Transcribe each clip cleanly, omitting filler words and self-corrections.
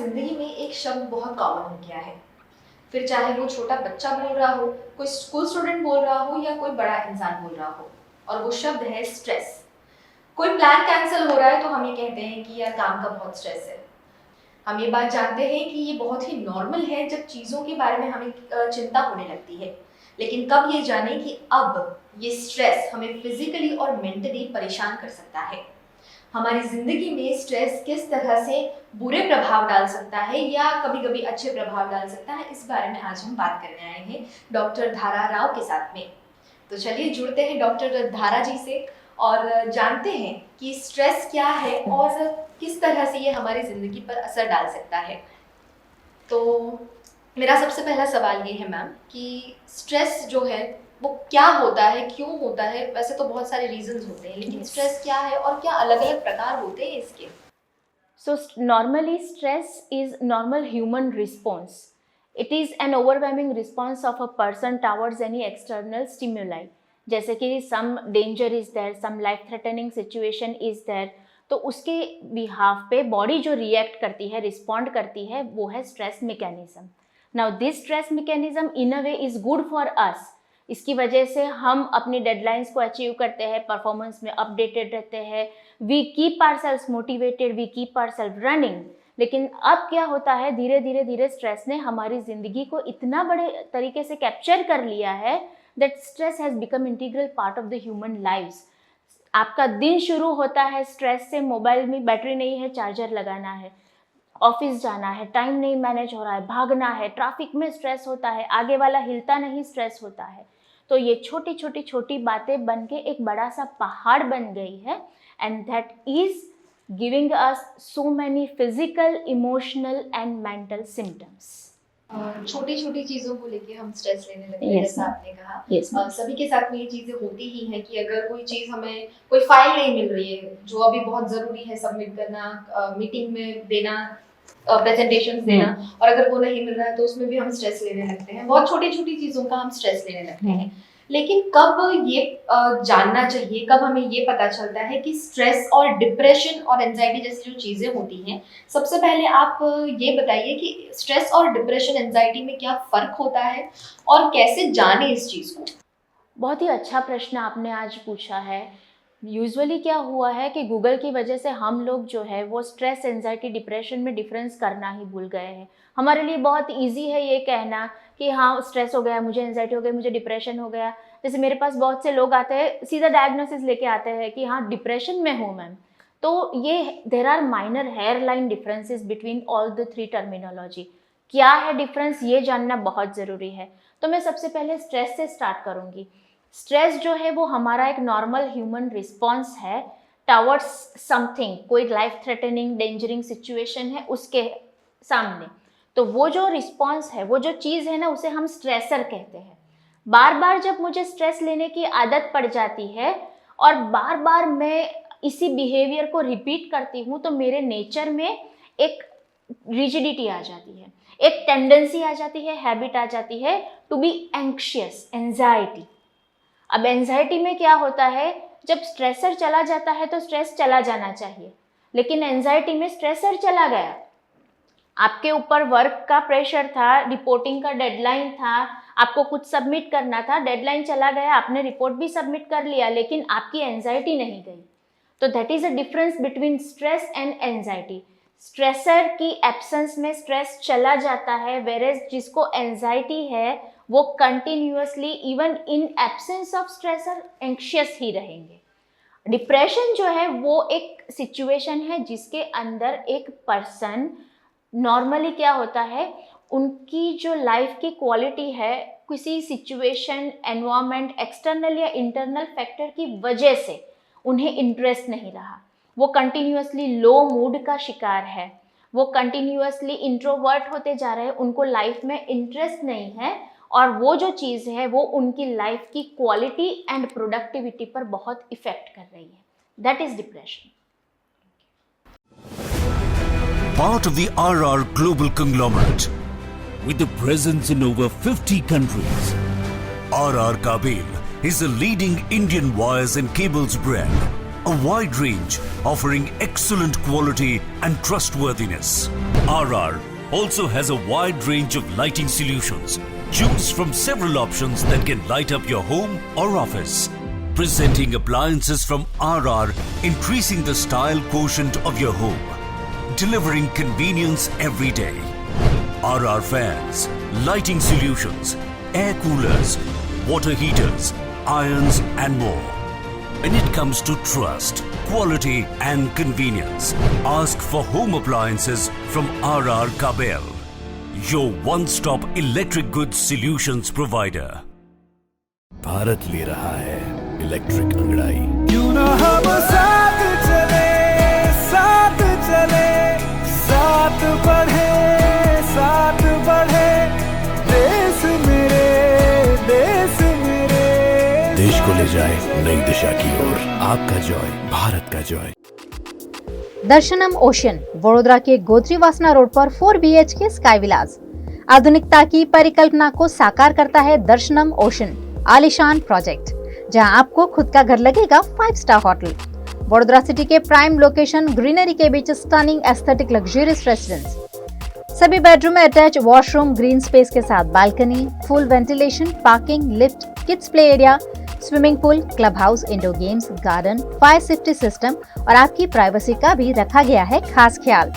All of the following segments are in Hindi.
ज़िंदगी में एक शब्द बहुत कॉमन हो गया है, फिर चाहे वो छोटा बच्चा बोल रहा हो, कोई स्कूल स्टूडेंट बोल रहा हो या कोई बड़ा इंसान बोल रहा हो, और वो शब्द है स्ट्रेस। कोई प्लान कैंसिल हो रहा है तो हम ये कहते हैं कि यार काम का बहुत स्ट्रेस है। हम ये बात जानते हैं कि ये बहुत ही नॉर्मल है जब चीज़ों के बारे में हमें चिंता होने लगती है, लेकिन कब ये जाने कि अब ये स्ट्रेस हमें फिजिकली और मेंटली परेशान कर सकता है। हमारी ज़िंदगी में स्ट्रेस किस तरह से बुरे प्रभाव डाल सकता है या कभी कभी अच्छे प्रभाव डाल सकता है, इस बारे में आज हम बात करने आए हैं डॉक्टर धारा राव के साथ में। तो चलिए जुड़ते हैं डॉक्टर धारा जी से और जानते हैं कि स्ट्रेस क्या है और किस तरह से ये हमारी ज़िंदगी पर असर डाल सकता है। तो मेरा सबसे पहला सवाल ये है मैम कि स्ट्रेस जो है वो क्या होता है, क्यों होता है? वैसे तो बहुत सारे रीजंस होते हैं, लेकिन स्ट्रेस क्या है और क्या अलग अलग प्रकार होते हैं इसके? So normally stress is normal human response. It is an overwhelming response of a person towards any external stimuli. जैसे कि some danger is there, some life threatening situation is there, तो उसके बिहाफ पे बॉडी जो रिएक्ट करती है, रिस्पॉन्ड करती है, वो है stress mechanism. Now this stress mechanism in a way is good for us. इसकी वजह से हम अपनी डेडलाइंस को अचीव करते हैं, परफॉर्मेंस में अपडेटेड रहते हैं, we keep ourselves motivated, we keep ourselves running. लेकिन अब क्या होता है, धीरे धीरे स्ट्रेस ने हमारी ज़िंदगी को इतना बड़े तरीके से कैप्चर कर लिया है that stress has become integral part of the human lives. आपका दिन शुरू होता है स्ट्रेस से, मोबाइल में बैटरी नहीं है, चार्जर लगाना है, ऑफिस जाना है, टाइम नहीं मैनेज हो रहा है, भागना है, ट्रैफिक में स्ट्रेस होता है, आगे वाला हिलता नहीं, स्ट्रेस होता है। तो ये छोटी बातें बन के एक बड़ा सा पहाड़ बन गई है, and that is giving us so many physical, emotional and mental symptoms. छोटी चीज़ों को लेके हम स्ट्रेस लेने लगते हैं, जैसा आपने कहा। सभी के साथ में ये चीज़ें होती ही हैं कि अगर कोई चीज़, हमें कोई फाइल नहीं मिल रही है जो अभी बहुत ज़रूरी है सबमिट करना, मीटिंग में देना, प्रेजेंटेशंस देना, और अगर वो नहीं मिल रहा है तो उसमें भी हम स्ट्रेस लेने लगते हैं। बहुत छोटी चीज़ों का हम स्ट्रेस लेने लगते हैं। लेकिन कब ये जानना चाहिए, कब हमें ये पता चलता है कि स्ट्रेस और डिप्रेशन और एंजाइटी जैसी जो चीज़ें होती हैं, सबसे पहले आप ये बताइए कि स्ट्रेस और डिप्रेशन, एंजाइटी में क्या फ़र्क होता है और कैसे जाने इस चीज़ को? बहुत ही अच्छा प्रश्न आपने आज पूछा है। यूजुअली क्या हुआ है कि गूगल की वजह से हम लोग जो है वो स्ट्रेस, एंजाइटी, डिप्रेशन में डिफरेंस करना ही भूल गए हैं। हमारे लिए बहुत इजी है ये कहना कि हाँ स्ट्रेस हो गया, मुझे एंजाइटी हो गई, मुझे डिप्रेशन हो गया। जैसे मेरे पास बहुत से लोग आते हैं, सीधा डायग्नोसिस लेके आते हैं कि हाँ डिप्रेशन में हूँ मैम। तो ये there are minor hair line differences between all the three terminology. क्या है डिफरेंस, ये जानना बहुत ज़रूरी है। तो मैं सबसे पहले स्ट्रेस से स्टार्ट करूँगी। स्ट्रेस जो है वो हमारा एक नॉर्मल ह्यूमन रिस्पॉन्स है टावर्ड्स समथिंग, कोई लाइफ थ्रेटनिंग, डेंजरिंग सिचुएशन है उसके सामने। तो वो जो रिस्पॉन्स है, वो जो चीज़ है ना, उसे हम स्ट्रेसर कहते हैं। बार बार जब मुझे स्ट्रेस लेने की आदत पड़ जाती है और बार बार मैं इसी बिहेवियर को रिपीट करती हूँ, तो मेरे नेचर में एक रिजिडिटी आ जाती है, एक टेंडेंसी आ जाती है, हैबिट आ जाती है टू बी एंक्शियस, एंजाइटी। अब एंजाइटी में क्या होता है, जब स्ट्रेसर चला जाता है तो स्ट्रेस चला जाना चाहिए, लेकिन एंजाइटी में स्ट्रेसर चला गया, आपके ऊपर वर्क का प्रेशर था, रिपोर्टिंग का डेडलाइन था, आपको कुछ सबमिट करना था, डेडलाइन चला गया, आपने रिपोर्ट भी सबमिट कर लिया, लेकिन आपकी एंजाइटी नहीं गई। तो that is a difference between stress and anxiety. Stressor की एब्सेंस में स्ट्रेस चला जाता है, वेरेज जिसको एंजाइटी है वो continuously, even in absence of stressor, anxious ही रहेंगे। डिप्रेशन जो है वो एक सिचुएशन है जिसके अंदर एक पर्सन नॉर्मली क्या होता है, उनकी जो लाइफ की क्वालिटी है किसी सिचुएशन, एनवायरनमेंट, एक्सटर्नल या इंटरनल फैक्टर की वजह से उन्हें इंटरेस्ट नहीं रहा, वो कंटिन्यूअसली लो मूड का शिकार है, वो कंटिन्यूअसली इंट्रोवर्ट होते जा रहे हैं, उनको लाइफ में इंटरेस्ट नहीं है, और वो जो चीज़ है वो उनकी लाइफ की क्वालिटी एंड प्रोडक्टिविटी पर बहुत इफेक्ट कर रही है। That is depression. Part of the RR Global Conglomerate. With a presence in over 50 countries, RR Kabel is a leading Indian wires and cables brand. A wide range offering excellent quality and trustworthiness. RR also has a wide range of lighting solutions. Choose from several options that can light up your home or office. Presenting appliances from RR, increasing the style quotient of your home. Delivering convenience every day. RR fans, lighting solutions, air coolers, water heaters, irons and more. When it comes to trust, quality and convenience, ask for home appliances from RR Kabel, your one-stop electric goods solutions provider. Bharat ले रहा है इलेक्ट्रिक अंगड़ाई। क्यों ना हम साथ चले, साथ चले, साथ बढ़े, साथ बढ़े, देश मेरे, देश मेरे। देश को ले जाए नई दिशा की ओर। आपका जॉय, भारत का जॉय। दर्शनम ओशन, वडोदरा के गोत्रीवासना रोड पर 4 BHK स्काई विलास। आधुनिकता की परिकल्पना को साकार करता है दर्शनम ओशन आलीशान प्रोजेक्ट, जहां आपको खुद का घर लगेगा 5 स्टार होटल। वडोदरा सिटी के प्राइम लोकेशन, ग्रीनरी के बीच स्टनिंग एस्थेटिक लग्जरियस रेसिडेंस। सभी बेडरूम में अटैच वॉशरूम, ग्रीन स्पेस के साथ balcony, full ventilation, parking, lift, kids play area, swimming pool, club house, indoor games, garden, fire safety system और आपकी प्राइवेसी का भी रखा गया है खास ख्याल।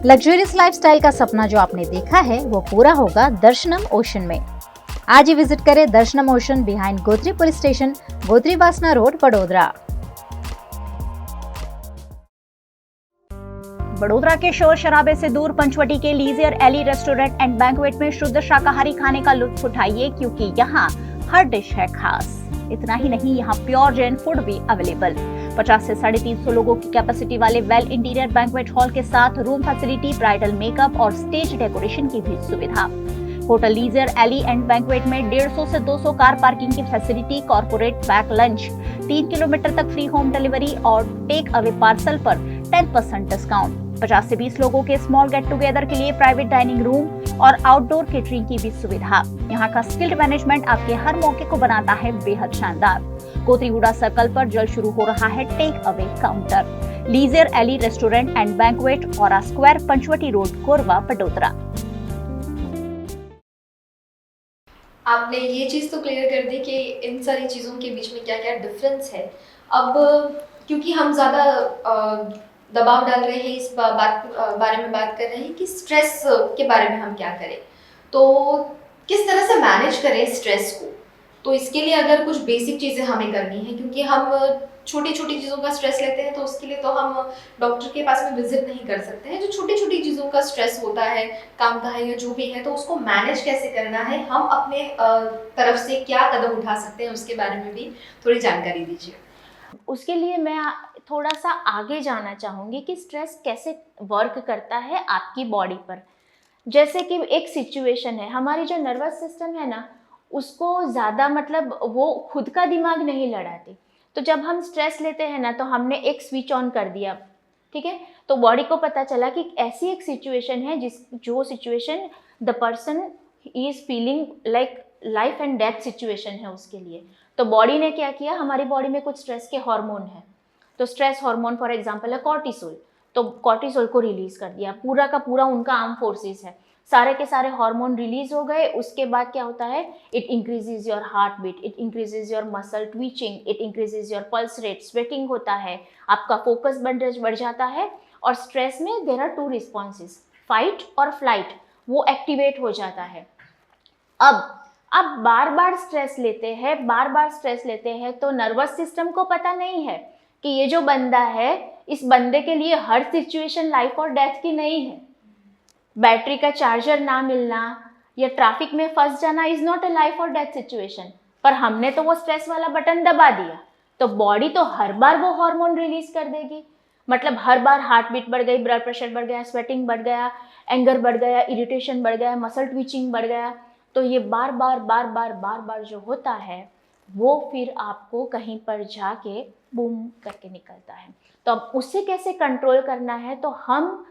लग्जरियस लाइफस्टाइल का सपना जो आपने देखा है वो पूरा होगा दर्शनम ओशन में। आज ही विजिट करें Darshanam ocean behind Gotri police station, Gotri Vasna road, Vadodara. Vadodara के शोर शराबे से दूर पंचवटी के leisure alley restaurant and banquet में शुद्ध शाकाहारी खाने का लुत्फ उठाइए, क्योंकि यहाँ हर डिश है खास। इतना ही नहीं, यहाँ प्योर जैन फूड भी अवेलेबल। 50 से 350 लोगों की कैपेसिटी वाले वेल इंटीरियर बैंक्वेट हॉल के साथ रूम फैसिलिटी, ब्राइडल मेकअप और स्टेज डेकोरेशन की भी सुविधा। होटल लीजियर एली एंड बैंक्वेट में 150 से 200 कार पार्किंग की facility, corporate pack lunch, 3 kilometre तक फ्री होम डिलीवरी और टेक अवे पार्सल पर 10% डिस्काउंट। 50 से 20 लोगों के स्मॉल गेट टुगेदर के लिए प्राइवेट डाइनिंग रूम और आउटडोर केटरिंग की भी सुविधा। यहाँ का स्किल्ड मैनेजमेंट आपके हर मौके को बनाता है बेहद शानदार। कोतरीगुड़ा सर्कल पर जल्द शुरू हो रहा है take away counter. Leisure alley restaurant and banquet, aura square, Panchavati road, Korba, बड़ोदरा। आपने ये चीज़ तो क्लियर कर दी कि इन सारी चीज़ों के बीच में क्या क्या डिफरेंस है। अब क्योंकि हम ज़्यादा दबाव डाल रहे हैं, इस बारे में बात कर रहे हैं कि स्ट्रेस के बारे में हम क्या करें, तो किस तरह से मैनेज करें स्ट्रेस को। तो इसके लिए अगर कुछ बेसिक चीज़ें हमें करनी है, क्योंकि हम छोटी छोटी चीज़ों का स्ट्रेस लेते हैं, तो उसके लिए तो हम डॉक्टर के पास में विजिट नहीं कर सकते हैं। जो छोटी छोटी चीज़ों का स्ट्रेस होता है, काम का है या जो भी है, तो उसको मैनेज कैसे करना है, हम अपने तरफ से क्या कदम उठा सकते हैं, उसके बारे में भी थोड़ी जानकारी दीजिए। उसके लिए मैं थोड़ा सा आगे जाना चाहूँगी कि स्ट्रेस कैसे वर्क करता है आपकी बॉडी पर। जैसे कि एक सिचुएशन है, हमारी जो नर्वस सिस्टम है ना, उसको ज़्यादा मतलब वो खुद का दिमाग नहीं लड़ाती। तो जब हम स्ट्रेस लेते हैं ना, तो हमने एक स्विच ऑन कर दिया, ठीक है, तो बॉडी को पता चला कि ऐसी एक सिचुएशन है जो situation the person is feeling like life and death situation है उसके लिए। तो बॉडी ने क्या किया, हमारी बॉडी में कुछ स्ट्रेस के हार्मोन है, तो स्ट्रेस हार्मोन फॉर एग्जांपल है कॉर्टिसोल, तो कॉर्टिसोल को रिलीज कर दिया। पूरा का पूरा उनका आर्म फोर्सेस है, सारे के सारे हार्मोन रिलीज हो गए। उसके बाद क्या होता है, it increases your heart beat, it increases your muscle twitching, it increases your pulse rate, sweating होता है, आपका फोकस बढ़ जाता है। और स्ट्रेस में देयर आर 2 रिस्पॉन्सेज, फाइट और फ्लाइट, वो एक्टिवेट हो जाता है। अब बार बार स्ट्रेस लेते हैं तो नर्वस सिस्टम को पता नहीं है कि ये जो बंदा है, इस बंदे के लिए हर सिचुएशन लाइफ और डेथ की नहीं है। बैटरी का चार्जर ना मिलना या ट्रैफिक में फंस जाना इज नॉट अ लाइफ और डेथ सिचुएशन, पर हमने तो वो स्ट्रेस वाला बटन दबा दिया, तो बॉडी तो हर बार वो हार्मोन रिलीज कर देगी। मतलब हर बार हार्ट बीट बढ़ गई, ब्लड प्रेशर बढ़ गया, स्वेटिंग बढ़ गया, एंगर बढ़ गया, इरिटेशन बढ़ गया, मसल ट्विचिंग बढ़ गया। तो ये बार बार जो होता है वो फिर आपको कहीं पर जाके बूम करके निकलता है। तो अब उसे कैसे कंट्रोल करना है, तो हम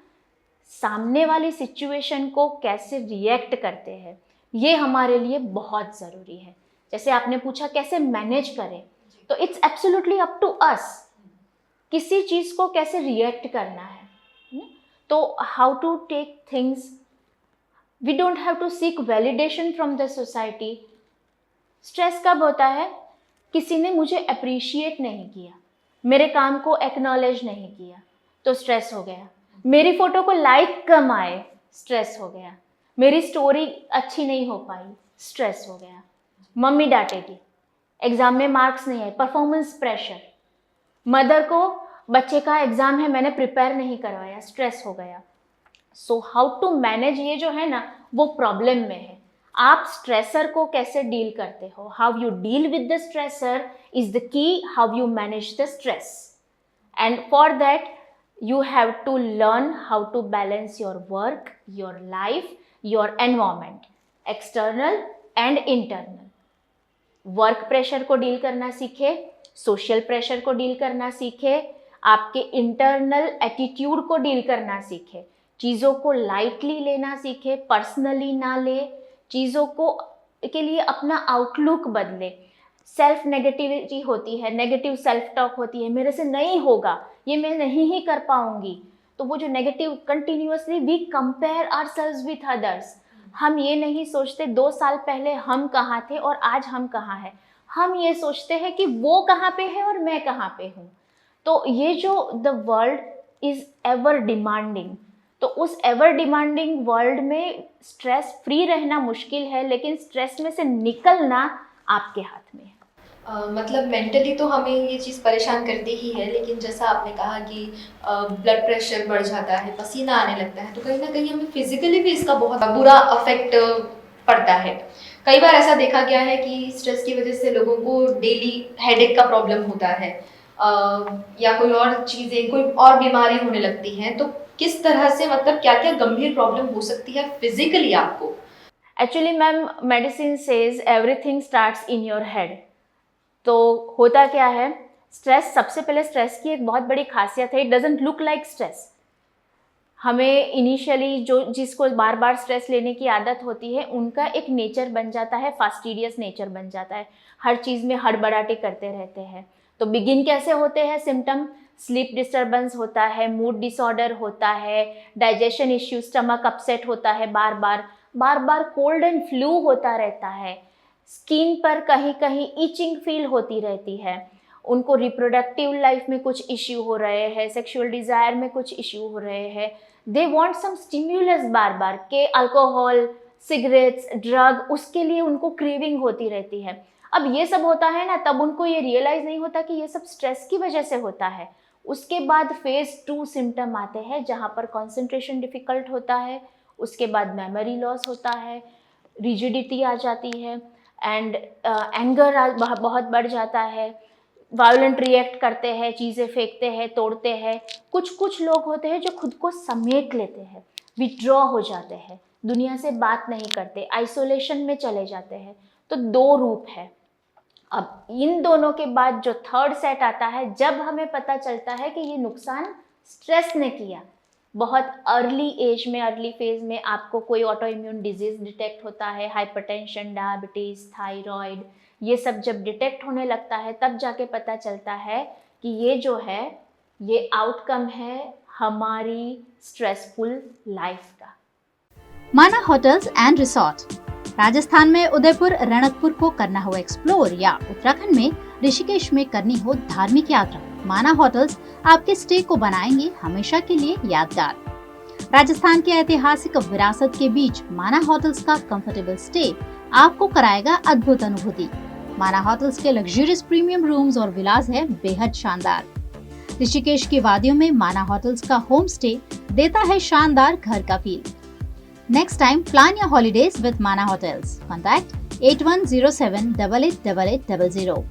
सामने वाली सिचुएशन को कैसे रिएक्ट करते हैं, ये हमारे लिए बहुत ज़रूरी है। जैसे आपने पूछा कैसे मैनेज करें, तो it's absolutely up to us किसी चीज़ को कैसे रिएक्ट करना है। तो how to take things, we don't have to seek validation from the society. Stress कब होता है? किसी ने मुझे अप्रिशिएट नहीं किया, मेरे काम को एक्नॉलेज नहीं किया, तो स्ट्रेस हो गया। मेरी फ़ोटो को लाइक कम आए, स्ट्रेस हो गया। मेरी स्टोरी अच्छी नहीं हो पाई, स्ट्रेस हो गया। मम्मी डांटेगी, एग्ज़ाम में मार्क्स नहीं आए, परफॉर्मेंस प्रेशर। मदर को बच्चे का एग्ज़ाम है, मैंने प्रिपेयर नहीं करवाया, स्ट्रेस हो गया। सो हाउ टू मैनेज, ये जो है ना वो प्रॉब्लम में है। आप स्ट्रेसर को कैसे डील करते हो, how you deal with the stressor is the key, how you manage the stress. And for that you have to learn how to balance your work, your life, your environment, external and internal. Work pressure को डील करना सीखे, सोशल प्रेशर को डील करना सीखे, आपके इंटरनल एटीट्यूड को डील करना सीखे, चीज़ों को लाइटली लेना सीखे, पर्सनली ना ले, चीज़ों को के लिए अपना आउटलुक बदले। सेल्फ नेगेटिविटी होती है, नेगेटिव सेल्फ टॉक होती है, मेरे से नहीं होगा, ये मैं नहीं ही कर पाऊंगी। तो वो जो negative, continuously we compare ourselves with others. हम ये नहीं सोचते 2 साल पहले हम कहाँ थे और आज हम कहाँ हैं। हम ये सोचते हैं कि वो कहाँ पे है और मैं कहाँ पे हूँ। तो ये जो the world is ever demanding, तो उस एवर डिमांडिंग वर्ल्ड में स्ट्रेस फ्री रहना मुश्किल है, लेकिन स्ट्रेस में से निकलना आपके हाथ में है। मतलब मेंटली तो हमें ये चीज़ परेशान करती ही है, लेकिन जैसा आपने कहा कि ब्लड प्रेशर बढ़ जाता है, पसीना आने लगता है, तो कहीं ना कहीं हमें फिजिकली भी इसका बहुत बुरा अफेक्ट पड़ता है। कई बार ऐसा देखा गया है कि स्ट्रेस की वजह से लोगों को डेली हेडेक का प्रॉब्लम होता है, या कोई और चीज़ें, कोई और बीमारी होने लगती हैं। तो किस तरह से, मतलब क्या क्या गंभीर प्रॉब्लम हो सकती है फिजिकली आपको? Actually ma'am, medicine says everything starts in your head. तो होता क्या है, स्ट्रेस, सबसे पहले स्ट्रेस की एक बहुत बड़ी खासियत है, it doesn't look like stress. हमें इनिशियली जिसको बार बार स्ट्रेस लेने की आदत होती है, उनका एक नेचर बन जाता है, फास्टिडियस नेचर बन जाता है, हर चीज़ में हड़बड़ाहट करते रहते हैं। तो बिगिन कैसे होते हैं सिम्टम? स्लीप डिस्टर्बेंस होता है, मूड डिसऑर्डर होता है, डाइजेशन इश्यू, स्टमक अपसेट होता है, बार बार कोल्ड एंड फ्लू होता रहता है, स्किन पर कहीं कहीं इचिंग फील होती रहती है, उनको रिप्रोडक्टिव लाइफ में कुछ इश्यू हो रहे हैं, सेक्सुअल डिज़ायर में कुछ इश्यू हो रहे हैं, दे वांट सम स्टिम्युलस बार बार के, अल्कोहल, सिगरेट्स, ड्रग, उसके लिए उनको क्रेविंग होती रहती है। अब ये सब होता है ना, तब उनको ये रियलाइज़ नहीं होता कि ये सब स्ट्रेस की वजह से होता है। उसके बाद फेज़ 2 सिम्टम आते हैं, जहाँ पर कॉन्सेंट्रेशन डिफ़िकल्ट होता है, उसके बाद मेमोरी लॉस होता है, रिजिडिटी आ जाती है, एंड एंगर बहुत बढ़ जाता है, वायलेंट रिएक्ट करते हैं, चीज़ें फेंकते हैं, तोड़ते हैं। कुछ लोग होते हैं जो खुद को समेट लेते हैं, विड्रॉ हो जाते हैं, दुनिया से बात नहीं करते, आइसोलेशन में चले जाते हैं। तो 2 रूप है। अब इन दोनों के बाद जो थर्ड सेट आता है, जब हमें पता चलता है कि ये नुकसान स्ट्रेस ने किया। बहुत अर्ली एज में, अर्ली फेज़ में आपको कोई ऑटो इम्यून डिजीज़ डिटेक्ट होता है, हाइपरटेंशन, डायबिटीज़, थायराइड, ये सब जब डिटेक्ट होने लगता है, तब जाके पता चलता है कि ये जो है, ये आउटकम है हमारी स्ट्रेसफुल लाइफ का। माना होटल्स एंड रिसोर्ट। राजस्थान में उदयपुर, रणकपुर को करना हो एक्सप्लोर, या उत्तराखंड में ऋषिकेश में करनी हो धार्मिक यात्रा, माना होटल्स आपके स्टे को बनाएंगे हमेशा के लिए यादगार। राजस्थान के ऐतिहासिक विरासत के बीच माना होटल्स का कंफर्टेबल स्टे आपको कराएगा अद्भुत अनुभूति। माना होटल्स के लग्जरियस प्रीमियम रूम्स और विलास है बेहद शानदार। ऋषिकेश की वादियों में माना होटल्स का होम स्टे देता है शानदार घर का feel. Next time plan your holidays with माना होटल्स। कॉन्टैक्ट 8107888800।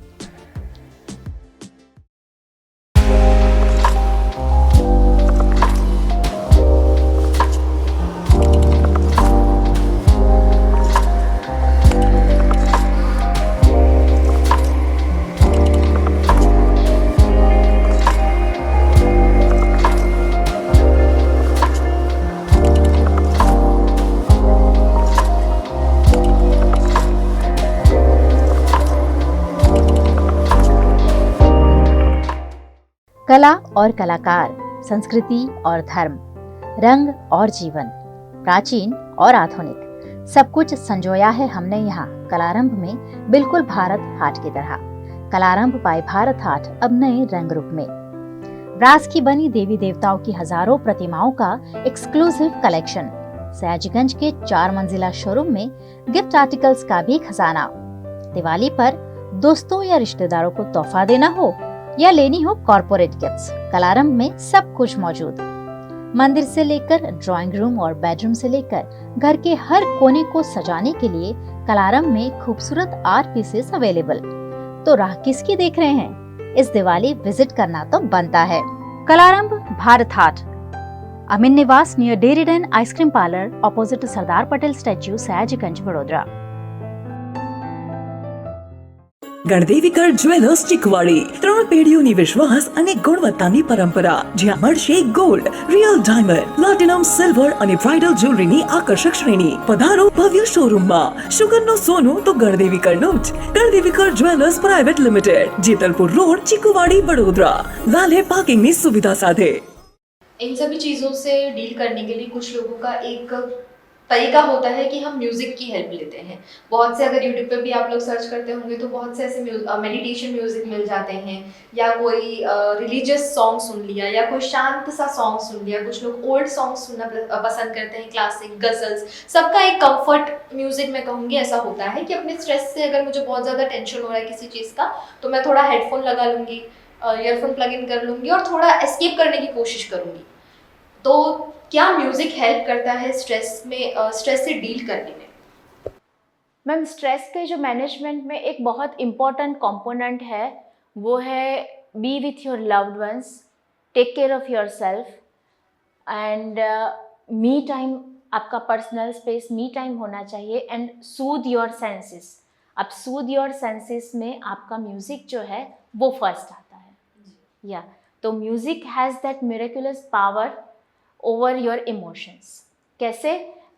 कला और कलाकार, संस्कृति और धर्म, रंग और जीवन, प्राचीन और आधुनिक, सब कुछ संजोया है हमने यहाँ कलारंभ में, बिल्कुल भारत हाट की तरह। कलारंभ बाय भारत हाट अब नए रंग रूप में। ब्रास की बनी देवी देवताओं की हजारों प्रतिमाओं का एक्सक्लूसिव कलेक्शन, सयाजीगंज के 4 मंजिला शोरूम में गिफ्ट आर्टिकल्स का भी खजाना। दिवाली पर दोस्तों या रिश्तेदारों को तोहफा देना हो या लेनी हो कॉर्पोरेट गिफ्ट्स, कलारंभ में सब कुछ मौजूद। मंदिर से लेकर ड्राइंग रूम और बेडरूम से लेकर घर के हर कोने को सजाने के लिए कलारंभ में खूबसूरत आर्ट पीसेस अवेलेबल। तो राह किसकी देख रहे हैं? इस दिवाली विजिट करना तो बनता है। कलारंभ Bharat Haat, Amin Niwas near dairy den ice cream parlour, opposite Sardar Patel statue, Sayajiganj, Vadodara. Gandevikar jewellers Chikwadi 3 પેઢીઓની વિશ્વાસ અને ગુણવત્તાની પરંપરા, જ્યાં મળશે gold, real diamond, platinum, silver અને બ્રાઇડલ જ્વેલરીની આકર્ષક શ્રેણી। પધારો ભવ્ય શોરૂમમાં। શુગરનો સોનું તો ગણદેવીકરનું જ। Gandevikar jewellers private limited, Jetalpur road, Chikuwadi, Vadodara. વાલે પાર્કિંગની સુવિધા સાથે। इन सभी चीज़ों से डील करने के लिए कुछ लोगों का एक तरीका होता है कि हम म्यूज़िक की हेल्प लेते हैं। बहुत से, अगर यूट्यूब पे भी आप लोग सर्च करते होंगे तो बहुत से ऐसे मेडिटेशन म्यूज़िक मिल जाते हैं, या कोई रिलीजियस सॉन्ग सुन लिया, या कोई शांत सा सॉन्ग सुन लिया। कुछ लोग ओल्ड सॉन्ग सुनना पसंद करते हैं, क्लासिक, गज़ल्स। सबका एक कंफर्ट म्यूज़िक मैं कहूँगी ऐसा होता है कि अपने स्ट्रेस से अगर मुझे बहुत ज़्यादा टेंशन हो रहा है किसी चीज़ का, तो मैं थोड़ा हेडफोन लगा लूँगी, ईयरफोन प्लग इन कर लूँगी और थोड़ा एस्केप करने की कोशिश करूँगी। तो क्या म्यूजिक हेल्प करता है स्ट्रेस से डील करने में? मैम, स्ट्रेस के जो मैनेजमेंट में एक बहुत इम्पॉर्टेंट कंपोनेंट है, वो है be with your loved ones, take care of your self and me time. आपका पर्सनल स्पेस मी टाइम होना चाहिए एंड सूद योर सेंसेस। अब सूद योर सेंसेस में आपका म्यूज़िक जो है वो फर्स्ट आता है। या तो music has that miraculous power over your emotions. कैसे?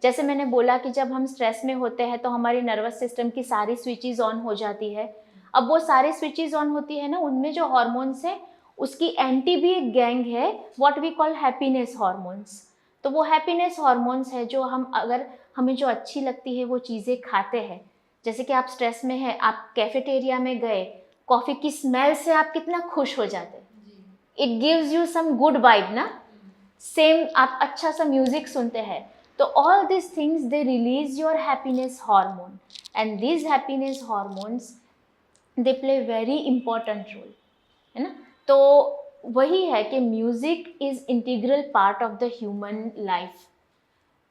जैसे मैंने बोला कि जब हम स्ट्रेस में होते हैं तो हमारी नर्वस सिस्टम की सारी स्विचेस ऑन हो जाती है। अब वो सारी स्विचेस ऑन होती है ना, उनमें जो हार्मोन्स है उसकी एंटी भी एक गैंग है, what we call happiness hormones. तो वो हैप्पीनेस हार्मोन्स है जो हम, अगर हमें जो अच्छी लगती है वो चीज़ें खाते हैं, जैसे कि आप स्ट्रेस में हैं, आप कैफेटेरिया में गए, कॉफ़ी की स्मेल से आप कितना खुश हो जाते हैं, it gives you some good vibe ना। सेम आप अच्छा सा म्यूज़िक सुनते हैं, तो all this things they release your happiness hormone and this happiness hormones they play very important role, है ना। तो वही है कि music is integral part of the human life,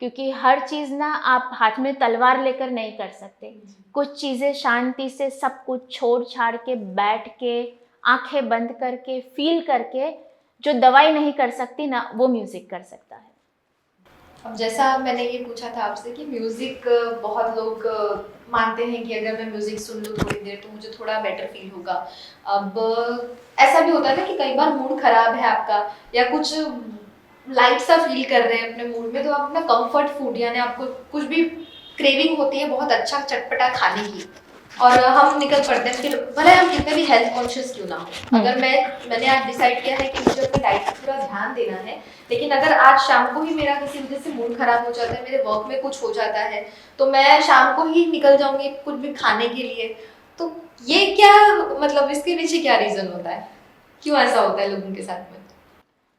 क्योंकि हर चीज़ ना आप हाथ में तलवार लेकर नहीं कर सकते। कुछ चीज़ें शांति से सब कुछ छोड़ छाड़ के, बैठ के, आंखें बंद करके, फील करके, जो दवाई नहीं कर सकती ना, वो म्यूज़िक कर सकता है। अब जैसा मैंने ये पूछा था आपसे कि म्यूज़िक, बहुत लोग मानते हैं कि अगर मैं म्यूज़िक सुन लूँ थोड़ी देर तो मुझे थोड़ा बेटर फील होगा। अब ऐसा भी होता है ना कि कई बार मूड ख़राब है आपका, या कुछ लाइट सा फील कर रहे हैं अपने मूड में, तो आप अपना कंफर्ट फूड, यानी आपको कुछ भी क्रेविंग होती है बहुत अच्छा चटपटा खाने की, और हम निकल पड़ते हैं, फिर भले हम कितने भी हेल्थ कॉन्शियस क्यों ना हो। अगर मैंने आज डिसाइड किया है कि मुझे अपनी डाइट पर पूरा ध्यान देना है, लेकिन अगर आज शाम को ही मेरा किसी वजह से मूड खराब हो जाता है, मेरे वर्क में कुछ हो जाता है, तो मैं शाम को ही निकल जाऊंगी कुछ भी खाने के लिए। तो ये क्या, मतलब इसके पीछे क्या रीज़न होता है, क्यों ऐसा होता है लोगों के साथ में?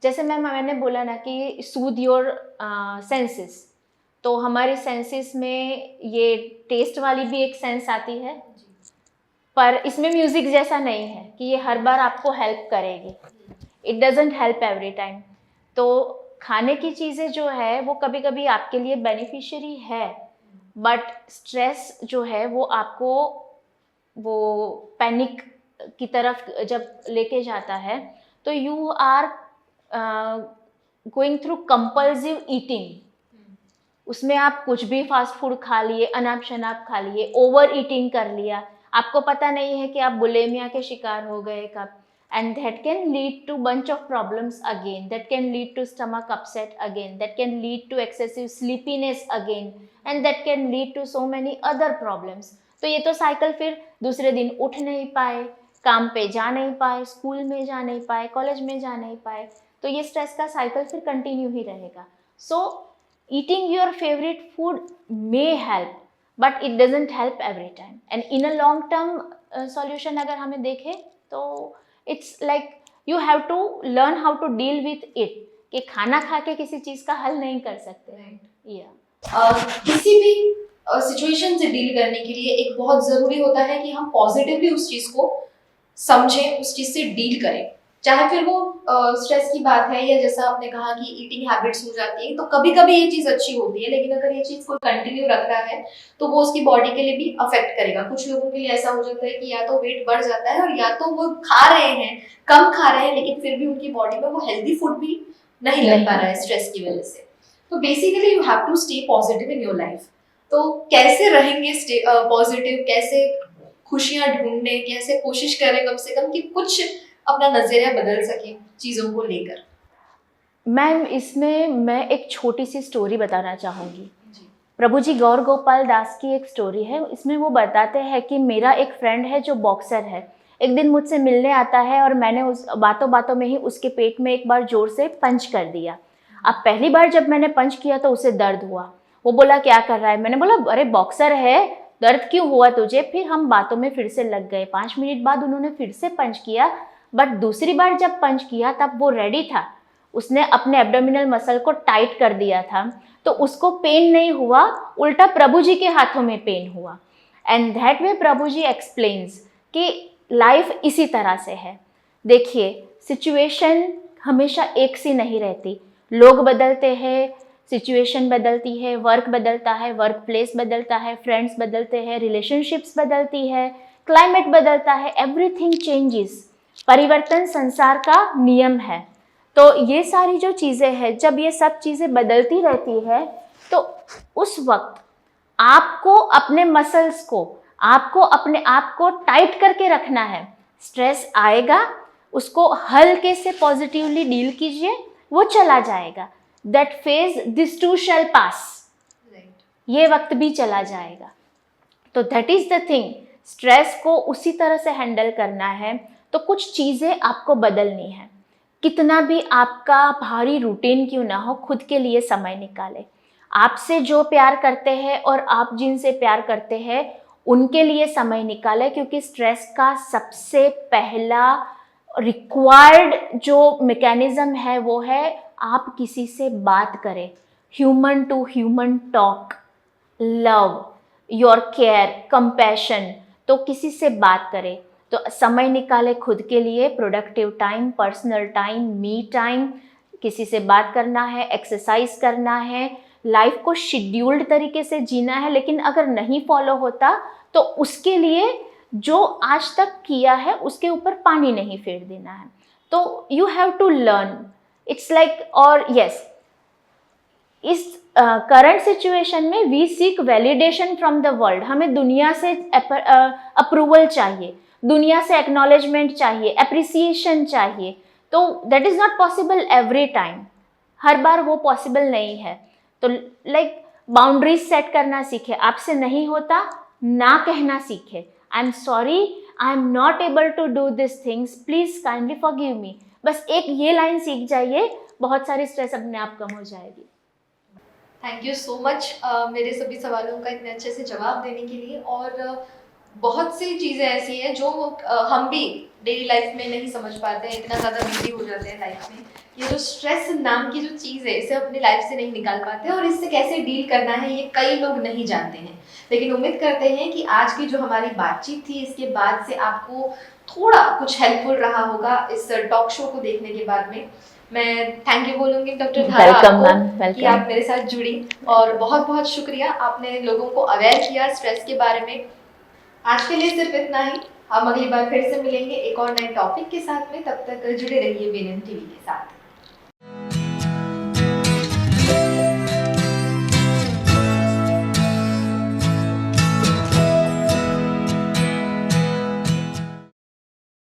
जैसे मैंने बोला ना कि सूद योर सेंसेस, तो हमारे सेंसेस में ये टेस्ट वाली भी एक सेंस आती है, पर इसमें म्यूज़िक जैसा नहीं है कि ये हर बार आपको हेल्प करेगी। It doesn't help every time. तो खाने की चीज़ें जो है वो कभी कभी आपके लिए बेनिफिशियरी है, बट स्ट्रेस जो है वो आपको वो पैनिक की तरफ जब लेके जाता है, तो you are going through compulsive eating. उसमें आप कुछ भी फास्ट फूड खा लिए, अनाप शनाप खा लिए, ओवर ईटिंग कर लिया, आपको पता नहीं है कि आप बुलिमिया के शिकार हो गए कब, and that can lead to bunch of problems again, that can lead to stomach upset again, that can lead to excessive sleepiness again, and that can lead to so many other problems. तो ये तो साइकिल, फिर दूसरे दिन उठ नहीं पाए, काम पे जा नहीं पाए, स्कूल में जा नहीं पाए, कॉलेज में जा नहीं पाए, तो ये स्ट्रेस का साइकिल फिर कंटिन्यू ही रहेगा। So eating your favorite food may help, but it doesn't help every time. And in a long term solution अगर हमें देखें तो it's like you have to learn how to deal with it, कि खाना खा के किसी चीज़ का हल नहीं कर सकते. किसी भी सिचुएशन से डील करने के लिए एक बहुत ज़रूरी होता है कि हम पॉजिटिवली उस चीज़ को समझें, उस चीज़ से डील करें, चाहे फिर वो स्ट्रेस की बात है या जैसा आपने कहा कि ईटिंग हैबिट्स हो जाती है, तो कभी कभी ये चीज़ अच्छी होती है, लेकिन अगर ये चीज़ कोई कंटिन्यू रख रहा है तो वो उसकी बॉडी के लिए भी अफेक्ट करेगा. कुछ लोगों के लिए ऐसा हो जाता है कि या तो वेट बढ़ जाता है और या तो वो खा रहे हैं, कम खा रहे हैं, लेकिन फिर भी उनकी बॉडी में वो हेल्दी फूड भी नहीं लग पा रहा है स्ट्रेस की वजह से. तो basically you have to stay positive in your life. तो कैसे रहेंगे पॉजिटिव, कैसे खुशियाँ ढूंढने, कैसे कोशिश करें कम से कम कि कुछ अपना नजरिया बदल सके चीज़ों को लेकर. मैम इसमें मैं एक छोटी सी स्टोरी बताना चाहूँगी. प्रभु जी गौर गोपाल दास की एक स्टोरी है. इसमें वो बताते हैं कि मेरा एक फ्रेंड है जो बॉक्सर है. एक दिन मुझसे मिलने आता है और मैंने उस बातों बातों में ही उसके पेट में एक बार जोर से पंच कर दिया. अब पहली बार जब मैंने पंच किया तो उसे दर्द हुआ. वो बोला क्या कर रहा है. मैंने बोला अरे बॉक्सर है, दर्द क्यों हुआ तुझे. फिर हम बातों में फिर से लग गए. 5 मिनट बाद उन्होंने फिर से पंच किया, बट दूसरी बार जब पंच किया तब वो रेडी था. उसने अपने एब्डोमिनल मसल को टाइट कर दिया था, तो उसको पेन नहीं हुआ, उल्टा प्रभु जी के हाथों में पेन हुआ. And that way Prabhu ji explains कि लाइफ इसी तरह से है. देखिए सिचुएशन हमेशा एक सी नहीं रहती. लोग बदलते हैं, सिचुएशन बदलती है, वर्क बदलता है, वर्क प्लेस बदलता है, फ्रेंड्स बदलते हैं, रिलेशनशिप्स बदलती है, क्लाइमेट बदलता है, एवरीथिंग चेंजेस. परिवर्तन संसार का नियम है. तो ये सारी जो चीज़ें हैं, जब ये सब चीज़ें बदलती रहती है तो उस वक्त आपको अपने मसल्स को, आपको अपने आप को टाइट करके रखना है. स्ट्रेस आएगा, उसको हल्के से पॉजिटिवली डील कीजिए, वो चला जाएगा. That phase this too shall pass. ये वक्त भी चला जाएगा. तो that is the thing. Stress को उसी तरह से हैंडल करना है. तो कुछ चीज़ें आपको बदलनी है. कितना भी आपका भारी रूटीन क्यों ना हो, खुद के लिए समय निकालें. आपसे जो प्यार करते हैं और आप जिनसे प्यार करते हैं उनके लिए समय निकालें, क्योंकि स्ट्रेस का सबसे पहला रिक्वायर्ड जो मैकेनिज़्म है वो है आप किसी से बात करें. Human to human talk, love, your care, compassion. तो किसी से बात करें. तो समय निकाले खुद के लिए, productive time, personal time, me time. किसी से बात करना है, एक्सरसाइज करना है, लाइफ को शेड्यूल्ड तरीके से जीना है. लेकिन अगर नहीं फॉलो होता तो उसके लिए जो आज तक किया है उसके ऊपर पानी नहीं फेर देना है. तो you have to learn. It's like, और यस, इस करंट सिचुएशन में we seek validation from the world. हमें दुनिया से अप्रूवल चाहिए, दुनिया से एक्नॉलेजमेंट चाहिए, एप्रिसिएशन चाहिए. तो that is not possible every time. हर बार वो पॉसिबल नहीं है. तो लाइक बाउंड्रीज सेट करना सीखे. आपसे नहीं होता ना कहना सीखे. I am sorry, I am not able to do this things, please kindly forgive me. बस एक ये लाइन सीख जाइए, बहुत सारी स्ट्रेस अपने आप कम हो जाएगी. थैंक यू सो मच मेरे सभी सवालों का इतने अच्छे से जवाब देने के लिए. और बहुत सी चीज़ें ऐसी हैं जो हम भी डेली लाइफ में नहीं समझ पाते हैं, इतना ज़्यादा बिजी हो जाते हैं लाइफ में. ये जो स्ट्रेस नाम की जो चीज़ है, इसे अपनी लाइफ से नहीं निकाल पाते और इससे कैसे डील करना है ये कई लोग नहीं जानते हैं. लेकिन उम्मीद करते हैं कि आज की जो हमारी बातचीत थी, इसके बाद से आपको थोड़ा कुछ हेल्पफुल रहा होगा इस टॉक शो को देखने के बाद में. मैं थैंक यू बोलूँगी डॉक्टर धारा आपको कि आप मेरे साथ जुड़ी. और बहुत बहुत शुक्रिया, आपने लोगों को अवेयर किया स्ट्रेस के बारे में. आज के लिए सिर्फ इतना ही. हम अगली बार फिर से मिलेंगे एक और नए टॉपिक के साथ में. तब तक जुड़े रहिए BNN टीवी के साथ.